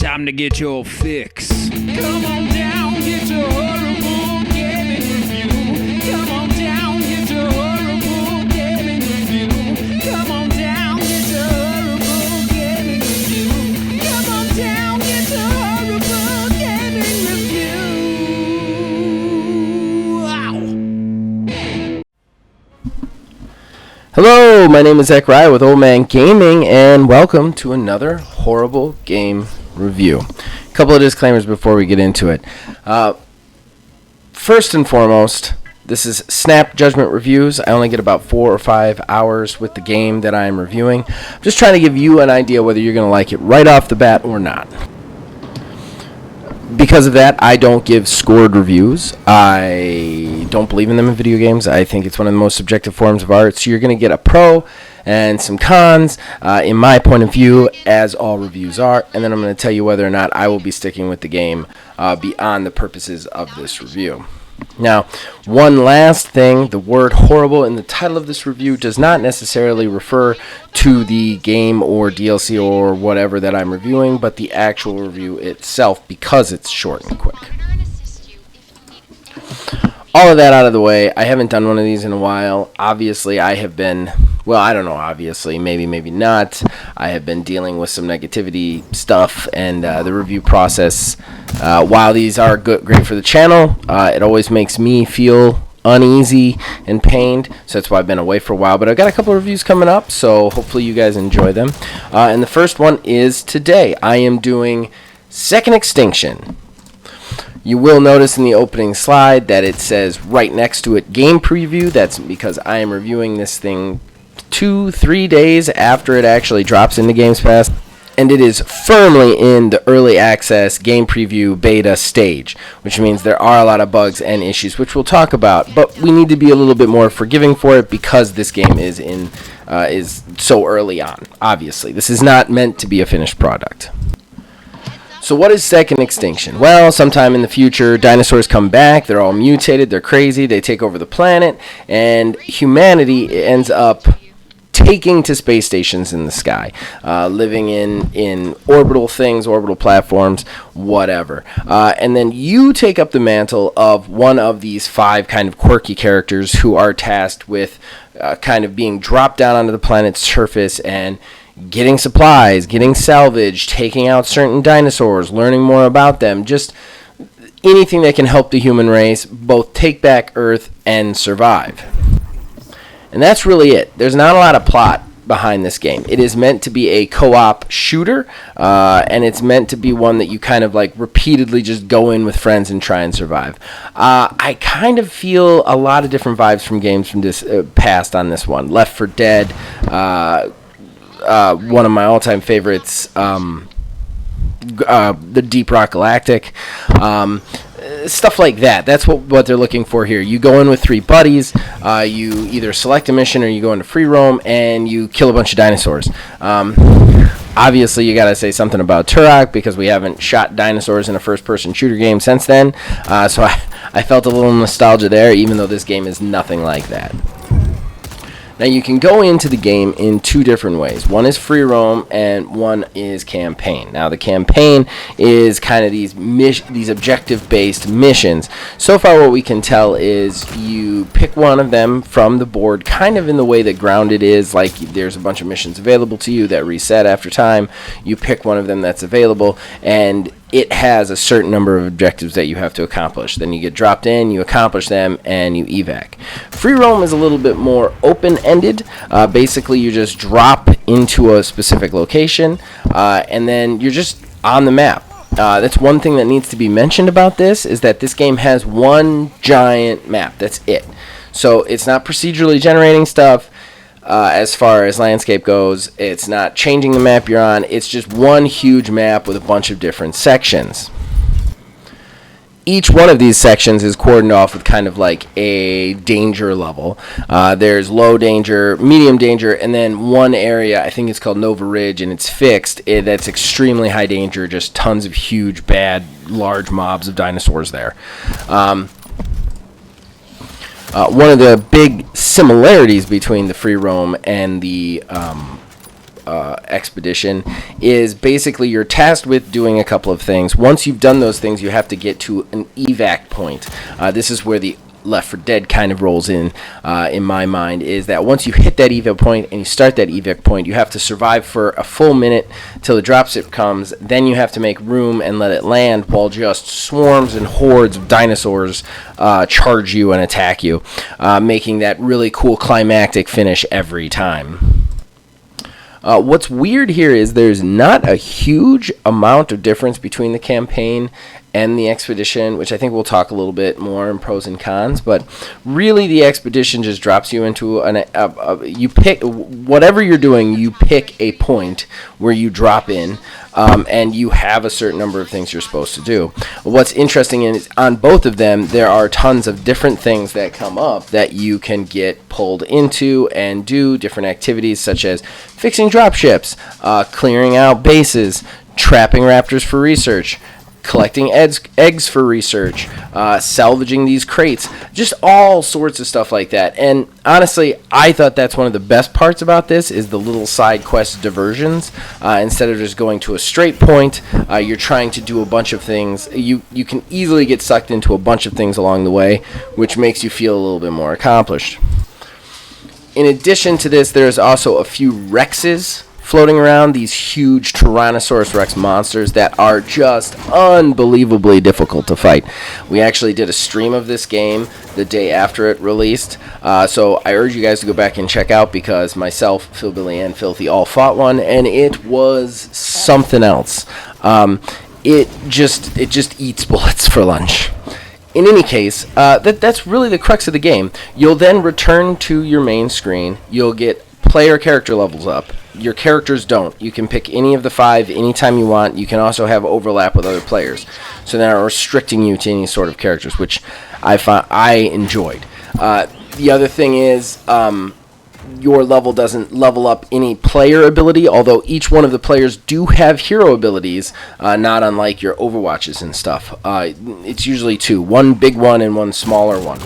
time to get your fix. Come on down, get your horrible gaming review. Come on down, get your horrible gaming review. Come on down, get your horrible gaming review. Come on down, get your horrible gaming review. Wow. Hello, my name is Zach Rye with Old Man Gaming, and welcome to another horrible game review. A couple of disclaimers before we get into it. First and foremost, this is snap judgment reviews. I only get about 4 or 5 hours with the game that I'm reviewing. I'm just trying to give you an idea whether you're going to like it right off the bat or not. Because of that, I don't give scored reviews. I don't believe in them in video games. I think it's one of the most subjective forms of art. So you're going to get a pro and some cons, in my point of view, as all reviews are. And then I'm going to tell you whether or not I will be sticking with the game beyond the purposes of this review. Now, one last thing, the word horrible in the title of this review does not necessarily refer to the game or DLC or whatever that I'm reviewing, but the actual review itself, because it's short and quick. All of that out of the way, I haven't done one of these in a while. Obviously, I have been, well, I don't know, obviously, maybe not. I have been dealing with some negativity stuff, and the review process, while these are great for the channel, it always makes me feel uneasy and pained, so that's why I've been away for a while. But I've got a couple of reviews coming up, so hopefully you guys enjoy them. And the first one is today. I am doing Second Extinction. You will notice in the opening slide that it says right next to it game preview. That's because I am reviewing this thing 2-3 days after it actually drops into Games Pass, and it is firmly in the early access game preview beta stage, which means there are a lot of bugs and issues which we'll talk about, but we need to be a little bit more forgiving for it because this game is so early on. Obviously, this is not meant to be a finished product. So what is Second Extinction? Well, sometime in the future, dinosaurs come back, they're all mutated, they're crazy, they take over the planet, and humanity ends up taking to space stations in the sky, living in orbital things, orbital platforms, whatever. And then you take up the mantle of one of these 5 kind of quirky characters who are tasked with kind of being dropped down onto the planet's surface and getting supplies, getting salvage, taking out certain dinosaurs, learning more about them, just anything that can help the human race both take back Earth and survive. And that's really it. There's not a lot of plot behind this game. It is meant to be a co-op shooter, and it's meant to be one that you kind of like repeatedly just go in with friends and try and survive. I kind of feel a lot of different vibes from games from this past on this one. Left 4 Dead, one of my all-time favorites, the Deep Rock Galactic, stuff like that. That's what they're looking for here. You go in with 3 buddies, you either select a mission or you go into free roam and you kill a bunch of dinosaurs. Obviously, you gotta say something about Turok because we haven't shot dinosaurs in a first-person shooter game since then, so I felt a little nostalgia there, even though this game is nothing like that. Now, you can go into the game in 2 different ways. One is free roam, and one is campaign. Now, the campaign is kind of these objective-based missions. So far, what we can tell is you pick one of them from the board, kind of in the way that Grounded is. Like, there's a bunch of missions available to you that reset after time. You pick one of them that's available, and it has a certain number of objectives that you have to accomplish. Then you get dropped in, you accomplish them, and you evac. Free roam is a little bit more open-ended. Basically, you just drop into a specific location, and then you're just on the map. That's one thing that needs to be mentioned about this, is that this game has one giant map. That's it. So it's not procedurally generating stuff. As far as landscape goes, it's not changing the map you're on. It's just one huge map with a bunch of different sections. Each one of these sections is cordoned off with kind of like a danger level. There's low danger, medium danger, and then one area, I think it's called Nova Ridge, and it's fixed. That's extremely high danger, just tons of huge, bad, large mobs of dinosaurs there. One of the big similarities between the free roam and the expedition is basically you're tasked with doing a couple of things. Once you've done those things, you have to get to an evac point. This is where the Left 4 Dead kind of rolls in my mind, is that once you hit that evac point and you start that evac point, you have to survive for a full minute till the dropship comes. Then you have to make room and let it land while just swarms and hordes of dinosaurs charge you and attack you, making that really cool climactic finish every time. What's weird here is there's not a huge amount of difference between the campaign and the expedition, which I think we'll talk a little bit more in pros and cons, but really the expedition just drops you into you pick whatever you're doing, you pick a point where you drop in, and you have a certain number of things you're supposed to do. What's interesting is on both of them, there are tons of different things that come up that you can get pulled into and do different activities, such as fixing dropships, clearing out bases, trapping raptors for research, collecting eggs for research, salvaging these crates, just all sorts of stuff like that. And honestly, I thought that's one of the best parts about this, is the little side quest diversions. Instead of just going to a straight point, you're trying to do a bunch of things. You can easily get sucked into a bunch of things along the way, which makes you feel a little bit more accomplished. In addition to this, there's also a few Rexes floating around, these huge Tyrannosaurus Rex monsters that are just unbelievably difficult to fight. We actually did a stream of this game the day after it released, so I urge you guys to go back and check out, because myself, Phil, Billy, and Filthy all fought one, and it was something else. It just eats bullets for lunch. In any case, that's really the crux of the game. You'll then return to your main screen. You'll get player character levels up. Your characters don't. You can pick any of the 5 anytime you want. You can also have overlap with other players, so they're not restricting you to any sort of characters, which I enjoyed. The other thing is, your level doesn't level up any player ability, although each one of the players do have hero abilities, not unlike your Overwatches and stuff. It's usually 2, one big one and one smaller one.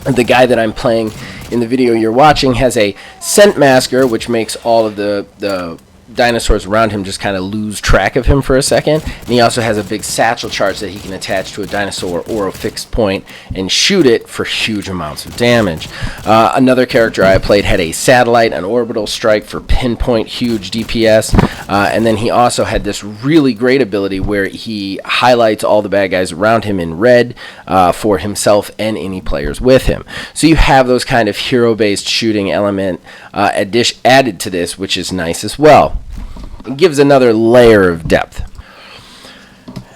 The guy that I'm playing in the video you're watching has a scent masker, which makes all of the dinosaurs around him just kind of lose track of him for a second. And he also has a big satchel charge that he can attach to a dinosaur or a fixed point and shoot it for huge amounts of damage. Another character I played had a satellite, an orbital strike for pinpoint huge DPS, and then he also had this really great ability where he highlights all the bad guys around him in red for himself and any players with him. So you have those kind of hero-based shooting element added to this, which is nice as well. It gives another layer of depth.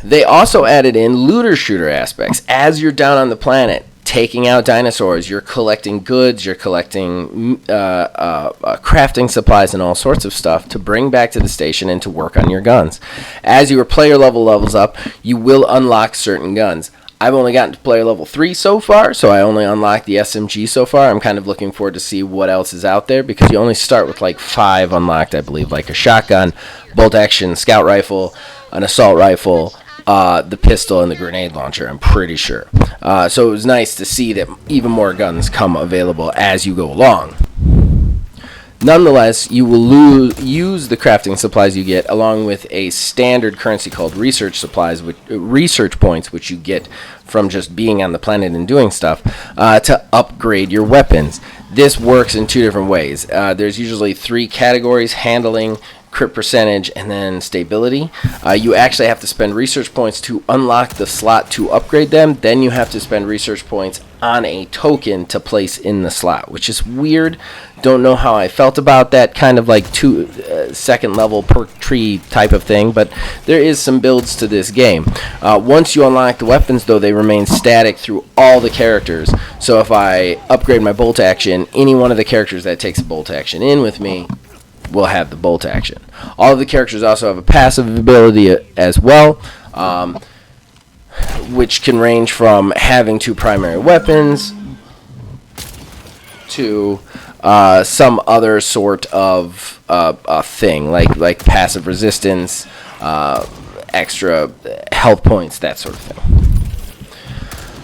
They also added in looter-shooter aspects. As you're down on the planet, taking out dinosaurs, you're collecting goods, you're collecting crafting supplies and all sorts of stuff to bring back to the station and to work on your guns. As your player levels up, you will unlock certain guns. I've only gotten to player level 3 so far, so I only unlocked the SMG so far. I'm kind of looking forward to see what else is out there, because you only start with like 5 unlocked, I believe, like a shotgun, bolt-action scout rifle, an assault rifle, the pistol, and the grenade launcher, I'm pretty sure. So it was nice to see that even more guns come available as you go along. Nonetheless, you will use the crafting supplies you get, along with a standard currency called research supplies, research points, which you get from just being on the planet and doing stuff, to upgrade your weapons. This works in 2 different ways. There's usually 3 categories: handling, crit percentage, and then stability. You actually have to spend research points to unlock the slot to upgrade them. Then you have to spend research points on a token to place in the slot, which is weird. Don't know how I felt about that kind of like second level perk tree type of thing, but there is some builds to this game. Once you unlock the weapons, though, they remain static through all the characters. So if I upgrade my bolt action, any one of the characters that takes a bolt action in with me will have the bolt action. All of the characters also have a passive ability as well, which can range from having 2 primary weapons to some other sort of thing, like passive resistance, extra health points, that sort of thing.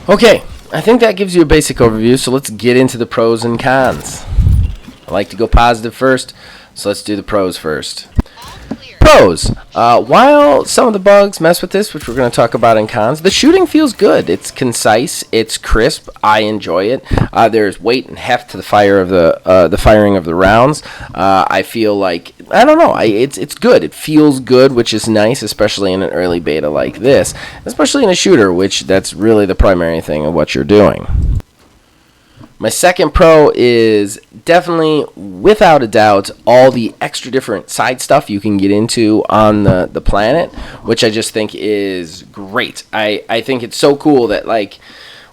Okay, I think that gives you a basic overview, so let's get into the pros and cons. I like to go positive first. So let's do the pros first. Pros. While some of the bugs mess with this, which we're going to talk about in cons, the shooting feels good. It's concise. It's crisp. I enjoy it. There's weight and heft to the firing of the rounds. I feel like, I don't know, it's good. It feels good, which is nice, especially in an early beta like this, especially in a shooter, which that's really the primary thing of what you're doing. My second pro is definitely, without a doubt, all the extra different side stuff you can get into on the planet, which I just think is great. I think it's so cool that, like,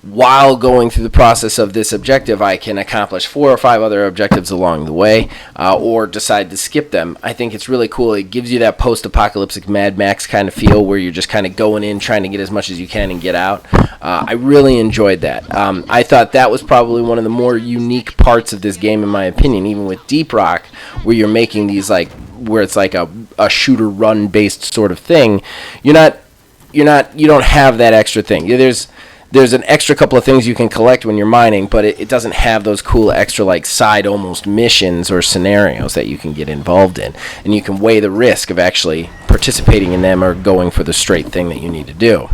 while going through the process of this objective, I can accomplish 4 or 5 other objectives along the way, or decide to skip them. I think it's really cool. It gives you that post-apocalyptic Mad Max kind of feel where you're just kind of going in, trying to get as much as you can and get out. I really enjoyed that. I thought that was probably one of the more unique parts of this game, in my opinion, even with Deep Rock, where you're making these, like, where it's like a shooter run based sort of thing. You don't have that extra thing. There's an extra couple of things you can collect when you're mining, but it doesn't have those cool extra, like, side almost missions or scenarios that you can get involved in. And you can weigh the risk of actually participating in them or going for the straight thing that you need to do.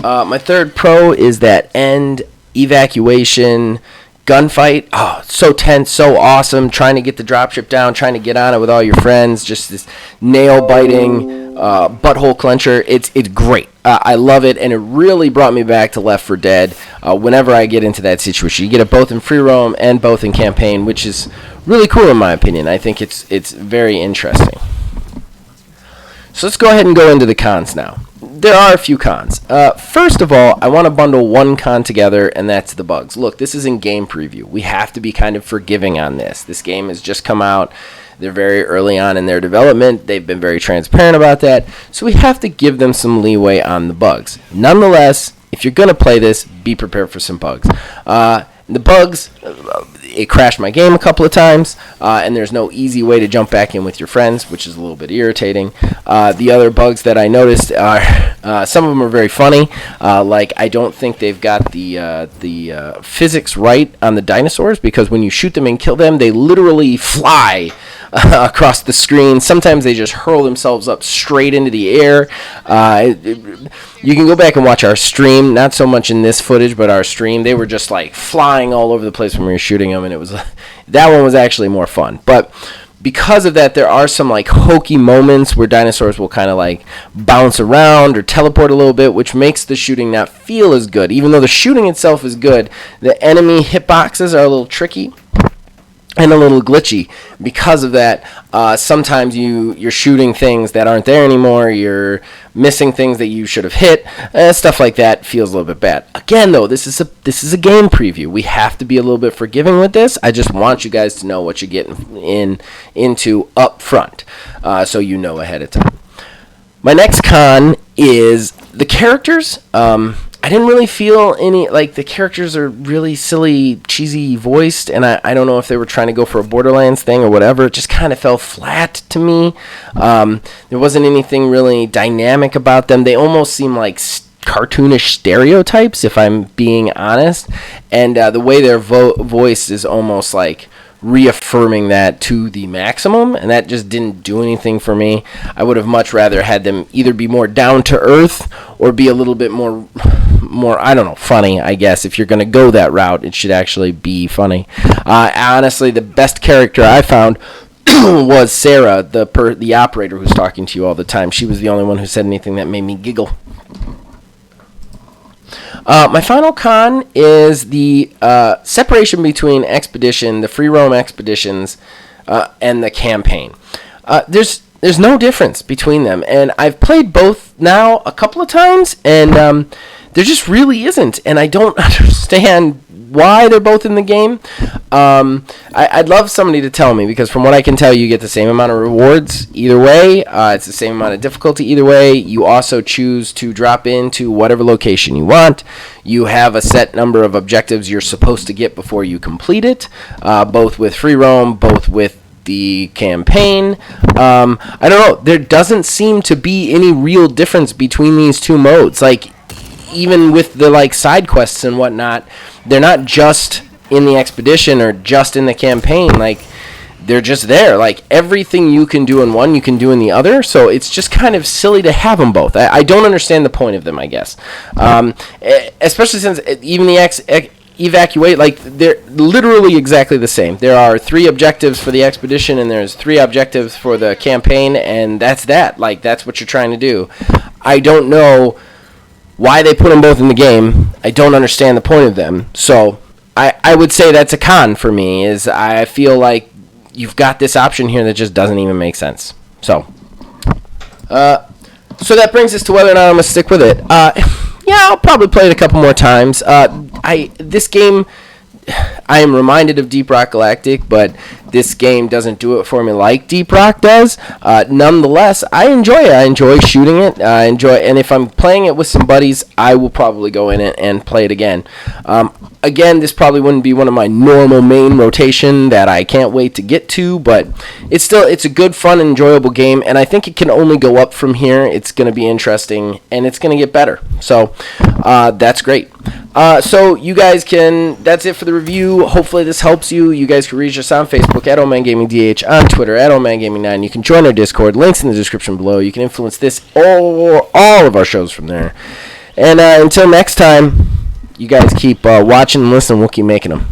My third pro is that end evacuation gunfight. Oh, so tense, so awesome. Trying to get the dropship down, trying to get on it with all your friends. Just this nail-biting butthole clencher. It's great. I love it, and it really brought me back to Left 4 Dead whenever I get into that situation. You get it both in free roam and both in campaign, which is really cool in my opinion. I think it's very interesting. So let's go ahead and go into the cons now. There are a few cons. First of all, I want to bundle one con together, and that's the bugs. Look, this is in game preview. We have to be kind of forgiving on this. This game has just come out. They're very early on in their development. They've been very transparent about that. So we have to give them some leeway on the bugs. Nonetheless, if you're going to play this, be prepared for some bugs. The bugs, it crashed my game a couple of times, and there's no easy way to jump back in with your friends, which is a little bit irritating. The other bugs that I noticed are, some of them are very funny. Like, I don't think they've got the physics right on the dinosaurs, because when you shoot them and kill them, they literally fly across the screen. Sometimes they just hurl themselves up straight into the air. You can go back and watch our stream, not so much in this footage, but our stream. They were just like flying all over the place when we were shooting them, and it was that one was actually more fun. But because of that, there are some like hokey moments where dinosaurs will kind of like bounce around or teleport a little bit, which makes the shooting not feel as good. Even though the shooting itself is good, the enemy hitboxes are a little tricky and a little glitchy. Because of that, sometimes you're shooting things that aren't there anymore. You're missing things that you should have hit. Stuff like that feels a little bit bad. Again, though, this is a game preview. We have to be a little bit forgiving with this. I just want you guys to know what you're getting into up front, so you know ahead of time. My next con is the characters. I didn't really feel any, like, the characters are really silly, cheesy voiced, and I don't know if they were trying to go for a Borderlands thing or whatever. It just kind of fell flat to me. There wasn't anything really dynamic about them. They almost seem like cartoonish stereotypes, if I'm being honest, and the way they're voiced is almost like reaffirming that to the maximum, and that just didn't do anything for me. I would have much rather had them either be more down to earth or be a little bit more I don't know, funny. I guess if you're going to go that route, it should actually be funny. Honestly, the best character I found was Sarah, the operator who's talking to you all the time. She was the only one who said anything that made me giggle. My final con is the separation between Expedition, the free roam expeditions, and the campaign. There's no difference between them, and I've played both now a couple of times, and there just really isn't, and I don't understand why they're both in the game. I'd love somebody to tell me, because from what I can tell, you get the same amount of rewards either way. It's the same amount of difficulty either way. You also choose to drop into whatever location you want. You have a set number of objectives you're supposed to get before you complete it, both with free roam, both with the campaign. I don't know. There doesn't seem to be any real difference between these two modes. Like, even with the like side quests and whatnot, they're not just in the expedition or just in the campaign. Like, they're just there. Like, everything you can do in one, you can do in the other. So it's just kind of silly to have them both. I don't understand the point of them, I guess. Especially since even the evacuate, like, they're literally exactly the same. There are 3 objectives for the expedition, and there's 3 objectives for the campaign, and that's that. Like, that's what you're trying to do. I don't know why they put them both in the game. I don't understand the point of them. So I would say that's a con for me, is I feel like you've got this option here that just doesn't even make sense. So that brings us to whether or not I'm going to stick with it. Yeah, I'll probably play it a couple more times. This game, I am reminded of Deep Rock Galactic, but this game doesn't do it for me like Deep Rock does. Nonetheless, I enjoy it. I enjoy shooting it. And if I'm playing it with some buddies, I will probably go in it and play it again. Again, this probably wouldn't be one of my normal main rotation that I can't wait to get to, but it's a good, fun, enjoyable game, and I think it can only go up from here. It's going to be interesting, and it's going to get better. So that's great. So you guys that's it for the review. Hopefully this helps you. You guys can reach us on Facebook at OldManGamingDH, on Twitter at OldManGaming9. You can join our Discord. Links in the description below. You can influence this or all of our shows from there. And until next time, you guys keep watching and listening. We'll keep making them.